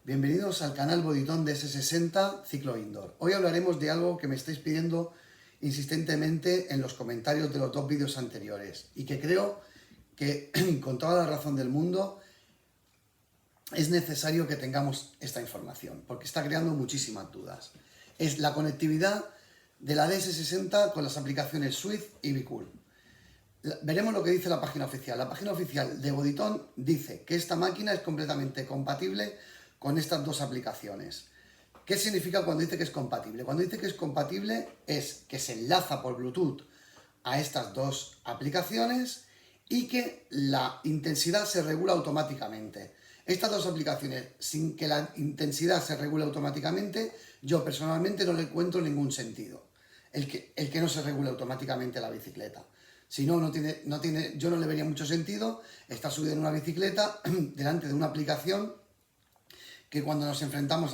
Bienvenidos al canal Bodytone DS60 Ciclo Indoor. Hoy hablaremos de algo que me estáis pidiendo insistentemente en los comentarios de los dos vídeos anteriores y que creo que con toda la razón del mundo es necesario que tengamos esta información porque está creando muchísimas dudas. Es la conectividad de la DS60 con las aplicaciones Swift y Becool. Veremos lo que dice la página oficial. La página oficial de Bodytone dice que esta máquina es completamente compatible con estas dos aplicaciones. ¿Qué significa cuando dice que es compatible? Cuando dice que es compatible es que se enlaza por Bluetooth a estas dos aplicaciones y que la intensidad se regula automáticamente. Estas dos aplicaciones, sin que la intensidad se regule automáticamente, yo personalmente no le encuentro ningún sentido. El que no se regule automáticamente la bicicleta. Si no, yo no le vería mucho sentido estar subido en una bicicleta delante de una aplicación que cuando nos enfrentamos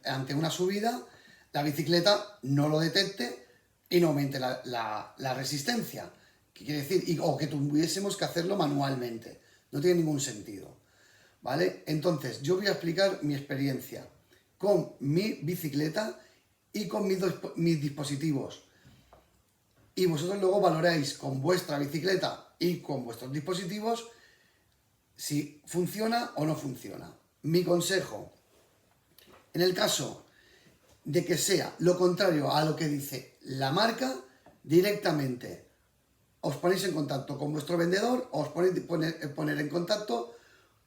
ante una subida, la bicicleta no lo detecte y no aumente la resistencia. ¿Qué quiere decir? O que tuviésemos que hacerlo manualmente. No tiene ningún sentido. ¿Vale? Entonces, yo voy a explicar mi experiencia con mi bicicleta y con mis dispositivos. Y vosotros luego valoráis con vuestra bicicleta y con vuestros dispositivos si funciona o no funciona. Mi consejo, en el caso de que sea lo contrario a lo que dice la marca, directamente os ponéis en contacto con vuestro vendedor o os podéis poner en contacto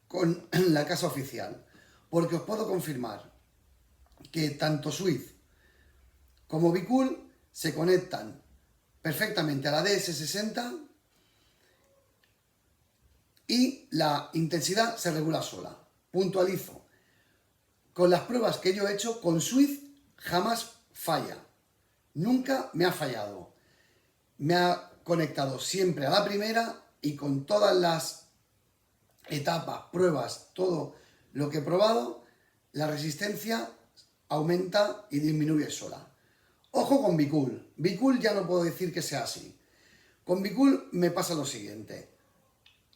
con la casa oficial, porque os puedo confirmar que tanto Swift como Becool se conectan perfectamente a la DS60 y la intensidad se regula sola. Puntualizo, con las pruebas que yo he hecho, con Swift jamás falla, nunca me ha fallado, me ha conectado siempre a la primera y con todas las etapas, pruebas, todo lo que he probado, la resistencia aumenta y disminuye sola. Ojo con Becool. Becool ya no puedo decir que sea así. Con Becool me pasa lo siguiente.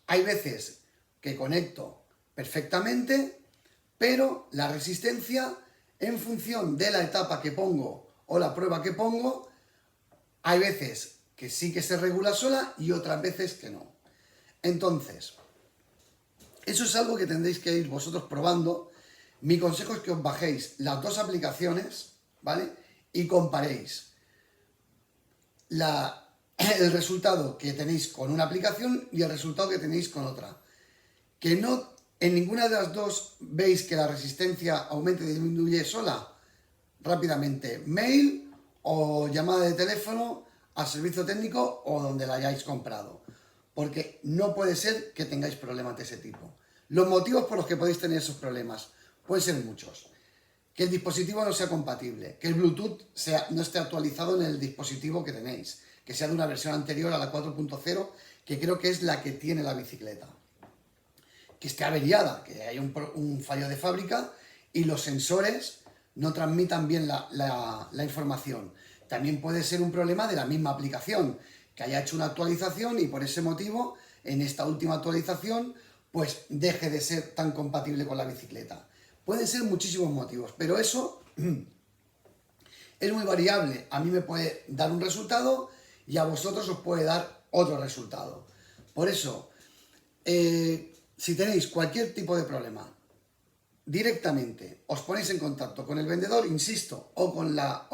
Hay veces que conecto perfectamente, pero la resistencia, en función de la etapa que pongo o la prueba que pongo, hay veces que sí que se regula sola y otras veces que no. Entonces, eso es algo que tendréis que ir vosotros probando. Mi consejo es que os bajéis las dos aplicaciones, ¿vale? Y comparéis el resultado que tenéis con una aplicación y el resultado que tenéis con otra. Que no en ninguna de las dos veis que la resistencia aumenta y disminuye sola. Rápidamente, mail o llamada de teléfono al servicio técnico o donde la hayáis comprado. Porque no puede ser que tengáis problemas de ese tipo. Los motivos por los que podéis tener esos problemas pueden ser muchos. Que el dispositivo no sea compatible, que el Bluetooth no esté actualizado en el dispositivo que tenéis, que sea de una versión anterior a la 4.0, que creo que es la que tiene la bicicleta. Que esté averiada, que haya un fallo de fábrica y los sensores no transmitan bien la información. También puede ser un problema de la misma aplicación, que haya hecho una actualización y por ese motivo, en esta última actualización, pues deje de ser tan compatible con la bicicleta. Pueden ser muchísimos motivos, pero eso es muy variable. A mí me puede dar un resultado y a vosotros os puede dar otro resultado. Por eso, si tenéis cualquier tipo de problema, directamente os ponéis en contacto con el vendedor, insisto, o con la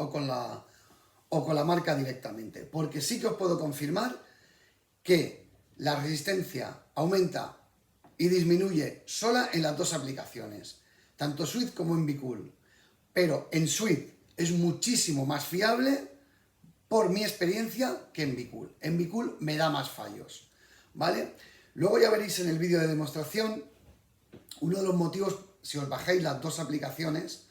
marca directamente, porque sí que os puedo confirmar que la resistencia aumenta y disminuye sola en las dos aplicaciones, tanto Swift como en Becool. Pero en Swift es muchísimo más fiable por mi experiencia que en Becool. En Becool me da más fallos, ¿vale? Luego ya veréis en el vídeo de demostración uno de los motivos, si os bajáis las dos aplicaciones,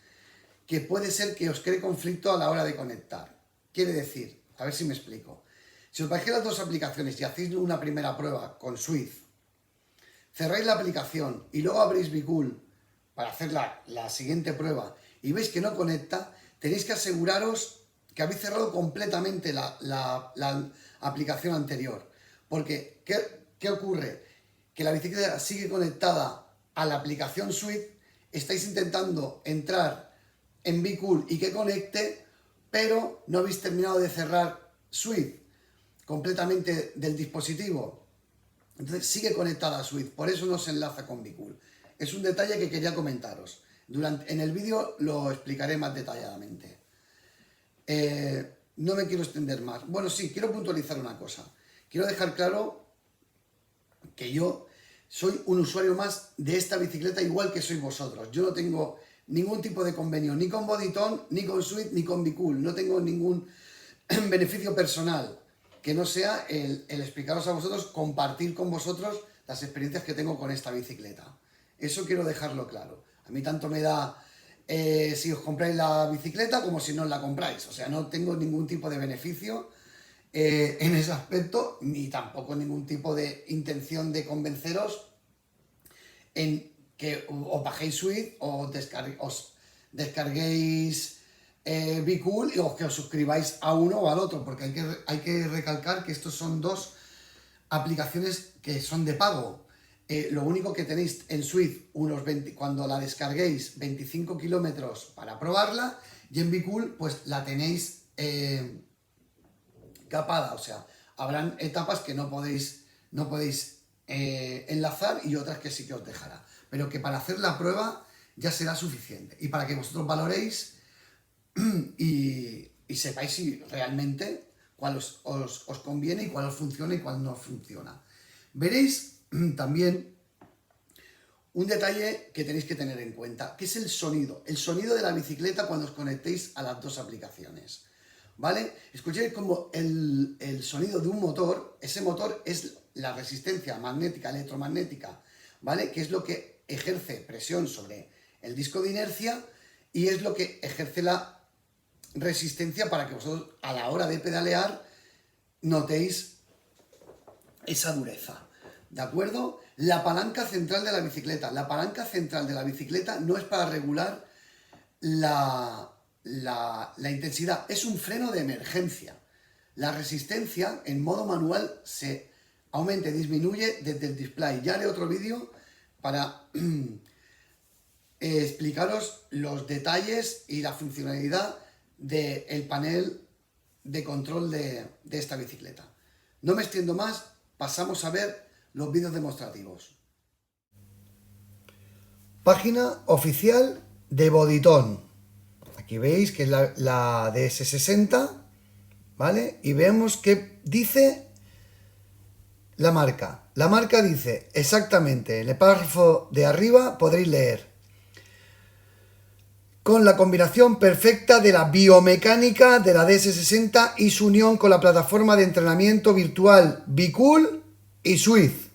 que puede ser que os cree conflicto a la hora de conectar. Quiere decir, a ver si me explico. Si os bajáis las dos aplicaciones y hacéis una primera prueba con Swift, cerráis la aplicación y luego abrís Becool para hacer la siguiente prueba y veis que no conecta, tenéis que aseguraros que habéis cerrado completamente la aplicación anterior. Porque, ¿qué ocurre? Que la bicicleta sigue conectada a la aplicación Swift estáis intentando entrar en Be-Cool y que conecte, pero no habéis terminado de cerrar Sweet completamente del dispositivo. Entonces sigue conectada a Sweet, por eso no se enlaza con Be-Cool. Es un detalle que quería comentaros. En el vídeo lo explicaré más detalladamente. No me quiero extender más. Bueno, sí, quiero puntualizar una cosa. Quiero dejar claro que yo soy un usuario más de esta bicicleta, igual que sois vosotros. Yo no tengo ningún tipo de convenio, ni con Bodytone, ni con Sweet, ni con Be-Cool. No tengo ningún beneficio personal que no sea el explicaros a vosotros, compartir con vosotros las experiencias que tengo con esta bicicleta. Eso quiero dejarlo claro. A mí tanto me da si os compráis la bicicleta como si no la compráis. O sea, no tengo ningún tipo de beneficio en ese aspecto, ni tampoco ningún tipo de intención de convenceros en que os bajéis Sweet o os descarguéis Be-Cool o que os suscribáis a uno o al otro, porque hay que recalcar que estos son dos aplicaciones que son de pago. Lo único que tenéis en Sweet, cuando la descarguéis, 25 kilómetros para probarla, y en Be-Cool pues la tenéis capada, o sea, habrán etapas que no podéis enlazar y otras que sí que os dejará, pero que para hacer la prueba ya será suficiente y para que vosotros valoréis y sepáis si realmente cuál os conviene y cuál os funciona y cuál no funciona. Veréis también un detalle que tenéis que tener en cuenta, que es el sonido de la bicicleta cuando os conectéis a las dos aplicaciones, ¿vale? Escuchéis como el sonido de un motor. Ese motor es la resistencia magnética, electromagnética, ¿vale? Que es lo que ejerce presión sobre el disco de inercia y es lo que ejerce la resistencia para que vosotros a la hora de pedalear notéis esa dureza, ¿de acuerdo? La palanca central de la bicicleta. La palanca central de la bicicleta no es para regular la intensidad, es un freno de emergencia. La resistencia en modo manual se aumenta y disminuye desde el display. Ya haré otro vídeo para explicaros los detalles y la funcionalidad del panel de control de esta bicicleta. No me extiendo más, pasamos a ver los vídeos demostrativos. Página oficial de Bodytone. Aquí veis que es la DS60, ¿vale? Y vemos que dice la marca. La marca dice exactamente, en el párrafo de arriba podréis leer: con la combinación perfecta de la biomecánica de la DS60 y su unión con la plataforma de entrenamiento virtual Be-Cool y Sweet.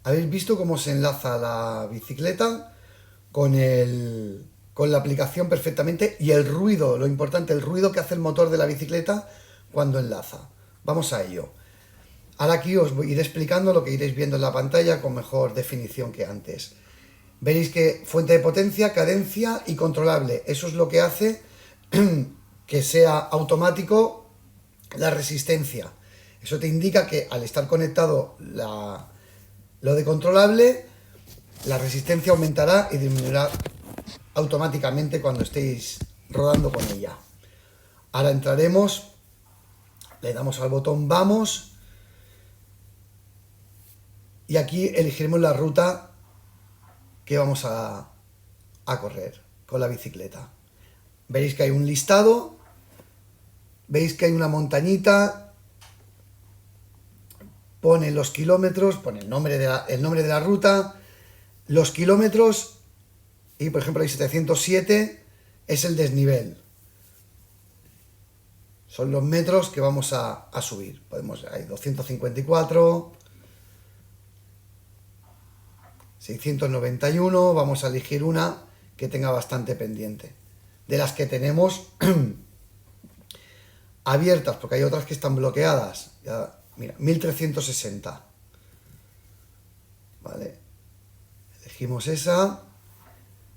¿Habéis visto cómo se enlaza la bicicleta con la aplicación perfectamente? Y el ruido, lo importante, el ruido que hace el motor de la bicicleta cuando enlaza. Vamos a ello. Ahora aquí os iré explicando lo que iréis viendo en la pantalla con mejor definición que antes. Veréis que fuente de potencia, cadencia y controlable. Eso es lo que hace que sea automático la resistencia. Eso te indica que al estar conectado lo de controlable, la resistencia aumentará y disminuirá automáticamente cuando estéis rodando con ella. Ahora entraremos, le damos al botón vamos y aquí elegiremos la ruta que vamos a correr con la bicicleta. Veréis que hay un listado, veis que hay una montañita, pone los kilómetros, pone el nombre de la ruta, los kilómetros y por ejemplo hay 707 es el desnivel, Son los metros que vamos a subir. Hay 254, 691, vamos a elegir una que tenga bastante pendiente. De las que tenemos abiertas, porque hay otras que están bloqueadas. Ya, mira, 1360. Vale. Elegimos esa.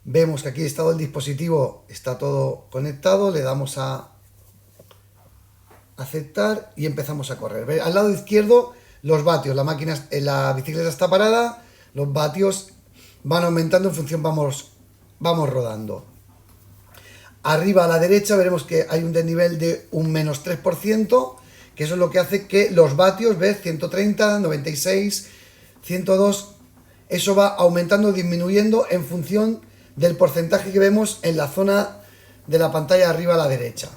Vemos que aquí el estado del dispositivo está todo conectado. Le damos a aceptar y empezamos a correr. ¿Ve? Al lado izquierdo, los vatios. La bicicleta está parada. Los vatios van aumentando en función, vamos rodando. Arriba a la derecha veremos que hay un desnivel de un menos 3%, que eso es lo que hace que los vatios, ¿ves? 130, 96, 102, eso va aumentando o disminuyendo en función del porcentaje que vemos en la zona de la pantalla arriba a la derecha.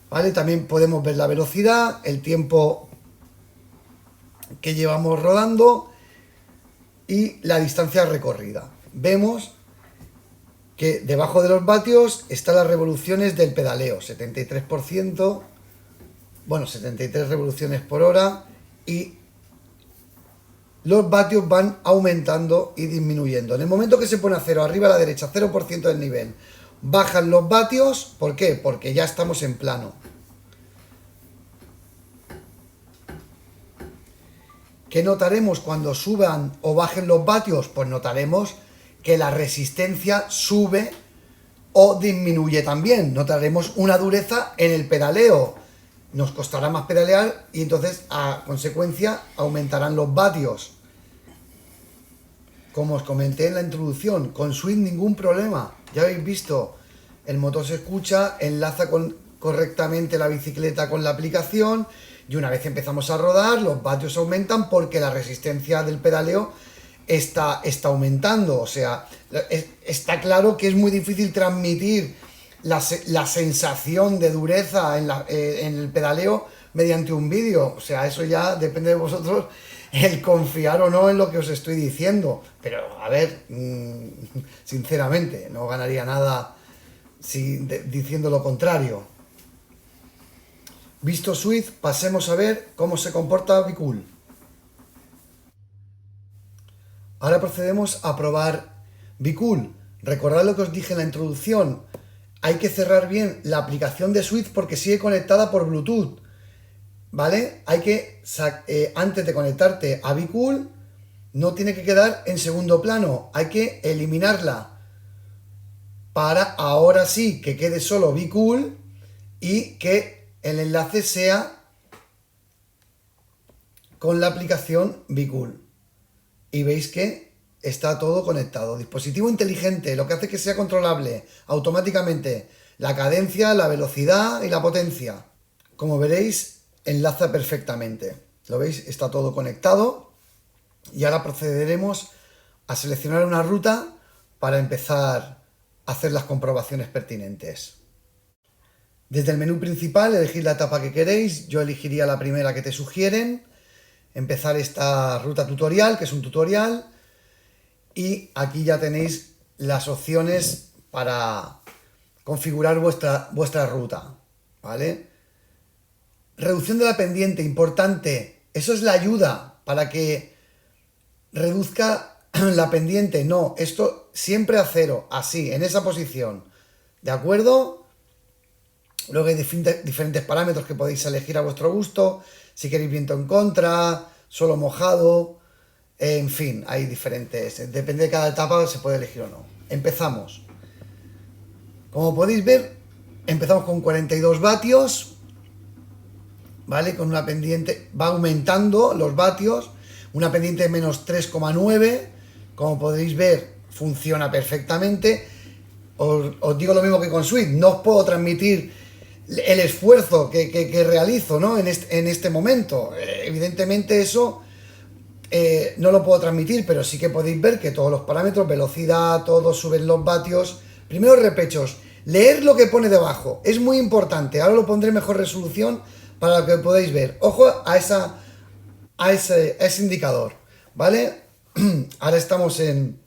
¿Vale? También podemos ver la velocidad, el tiempo que llevamos rodando y la distancia recorrida. Vemos que debajo de los vatios están las revoluciones del pedaleo, 73%, bueno, 73 revoluciones por hora, y los vatios van aumentando y disminuyendo. En el momento que se pone a cero, arriba a la derecha, 0% del nivel, bajan los vatios. ¿Por qué? Porque ya estamos en plano. ¿Qué notaremos cuando suban o bajen los vatios? Pues notaremos que la resistencia sube o disminuye también. Notaremos una dureza en el pedaleo. Nos costará más pedalear y entonces, a consecuencia, aumentarán los vatios. Como os comenté en la introducción, con Swift ningún problema. Ya habéis visto, el motor se escucha, enlaza correctamente la bicicleta con la aplicación y una vez empezamos a rodar, los vatios aumentan porque la resistencia del pedaleo está aumentando. O sea, está claro que es muy difícil transmitir la sensación de dureza en el pedaleo mediante un vídeo. O sea, eso ya depende de vosotros el confiar o no en lo que os estoy diciendo. Pero, a ver, sinceramente, no ganaría nada diciendo lo contrario. Visto Swift, pasemos a ver cómo se comporta Bicool. Ahora procedemos a probar Bicool. Recordad lo que os dije en la introducción. Hay que cerrar bien la aplicación de Swift porque sigue conectada por Bluetooth. ¿Vale? Hay que, antes de conectarte a Bicool, no tiene que quedar en segundo plano. Hay que eliminarla para ahora sí que quede solo Bicool y que el enlace sea con la aplicación Bicool. Y veis que está todo conectado. Dispositivo inteligente, lo que hace que sea controlable automáticamente la cadencia, la velocidad y la potencia. Como veréis, enlaza perfectamente. ¿Lo veis? Está todo conectado. Y ahora procederemos a seleccionar una ruta para empezar a hacer las comprobaciones pertinentes. Desde el menú principal elegid la etapa que queréis. Yo elegiría la primera que te sugieren. Empezar esta ruta tutorial, que es un tutorial. Y aquí ya tenéis las opciones para configurar vuestra ruta. ¿Vale? Reducción de la pendiente, importante. Eso es la ayuda para que reduzca la pendiente. No, esto siempre a cero, así, en esa posición. ¿De acuerdo? Luego hay diferentes parámetros que podéis elegir a vuestro gusto. Si queréis viento en contra, solo mojado, en fin, hay diferentes. Depende de cada etapa, se puede elegir o no. Empezamos. Como podéis ver, empezamos con 42 vatios. ¿Vale? Con una pendiente, va aumentando los vatios. Una pendiente de menos 3,9. Como podéis ver, funciona perfectamente. Os digo lo mismo que con Swift. No os puedo transmitir el esfuerzo que realizo, ¿no? en este momento. Evidentemente eso no lo puedo transmitir, pero sí que podéis ver que todos los parámetros, velocidad, todos suben los vatios. Primero repechos, leer lo que pone debajo, es muy importante. Ahora lo pondré en mejor resolución para que podáis ver. Ojo a ese indicador, ¿vale? Ahora estamos en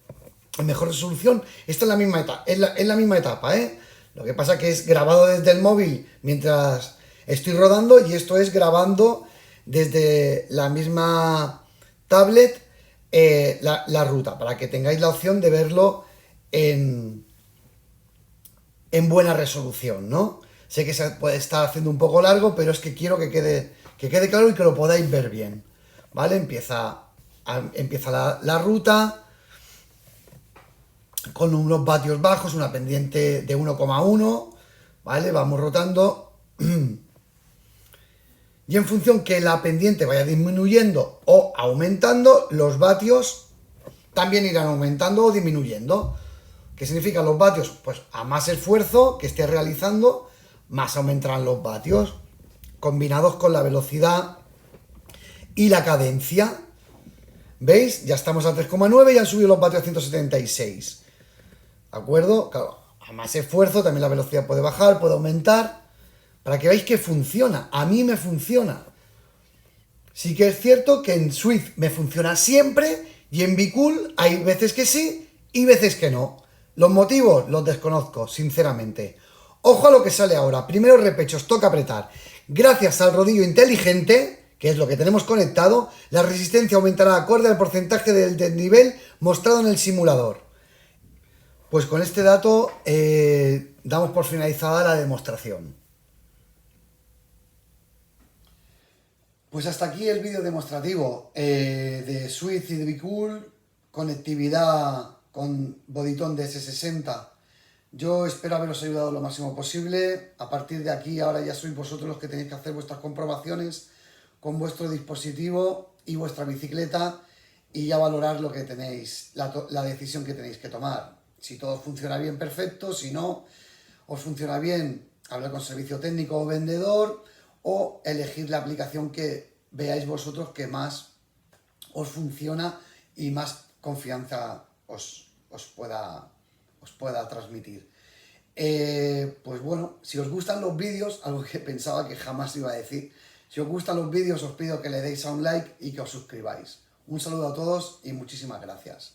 mejor resolución. Esta es la misma etapa, es la misma etapa, ¿eh? Lo que pasa que es grabado desde el móvil mientras estoy rodando y esto es grabando desde la misma tablet la ruta, para que tengáis la opción de verlo en buena resolución, ¿no? Sé que se puede estar haciendo un poco largo, pero es que quiero que quede claro y que lo podáis ver bien, ¿vale? Empieza la ruta con unos vatios bajos, una pendiente de 1,1, ¿vale? Vamos rotando. Y en función que la pendiente vaya disminuyendo o aumentando, los vatios también irán aumentando o disminuyendo. ¿Qué significa los vatios? Pues a más esfuerzo que esté realizando, más aumentarán los vatios, combinados con la velocidad y la cadencia. ¿Veis? Ya estamos a 3,9 y han subido los vatios a 176. ¿De acuerdo? Claro, a más esfuerzo también la velocidad puede bajar, puede aumentar. Para que veáis que funciona. A mí me funciona. Sí que es cierto que en Swift me funciona siempre y en Bicool hay veces que sí y veces que no. Los motivos los desconozco, sinceramente. Ojo a lo que sale ahora. Primero repechos, toca apretar. Gracias al rodillo inteligente, que es lo que tenemos conectado, la resistencia aumentará acorde al porcentaje del desnivel mostrado en el simulador. Pues con este dato damos por finalizada la demostración. Pues hasta aquí el vídeo demostrativo de Swift y de Bicool, conectividad con Bodytone DS60. Yo espero haberos ayudado lo máximo posible. A partir de aquí, ahora ya sois vosotros los que tenéis que hacer vuestras comprobaciones con vuestro dispositivo y vuestra bicicleta y ya valorar lo que tenéis, la decisión que tenéis que tomar. Si todo funciona bien, perfecto. Si no os funciona bien, hablar con servicio técnico o vendedor, o elegir la aplicación que veáis vosotros que más os funciona y más confianza os pueda transmitir. Pues bueno, si os gustan los vídeos, algo que pensaba que jamás iba a decir, si os gustan los vídeos os pido que le deis a un like y que os suscribáis. Un saludo a todos y muchísimas gracias.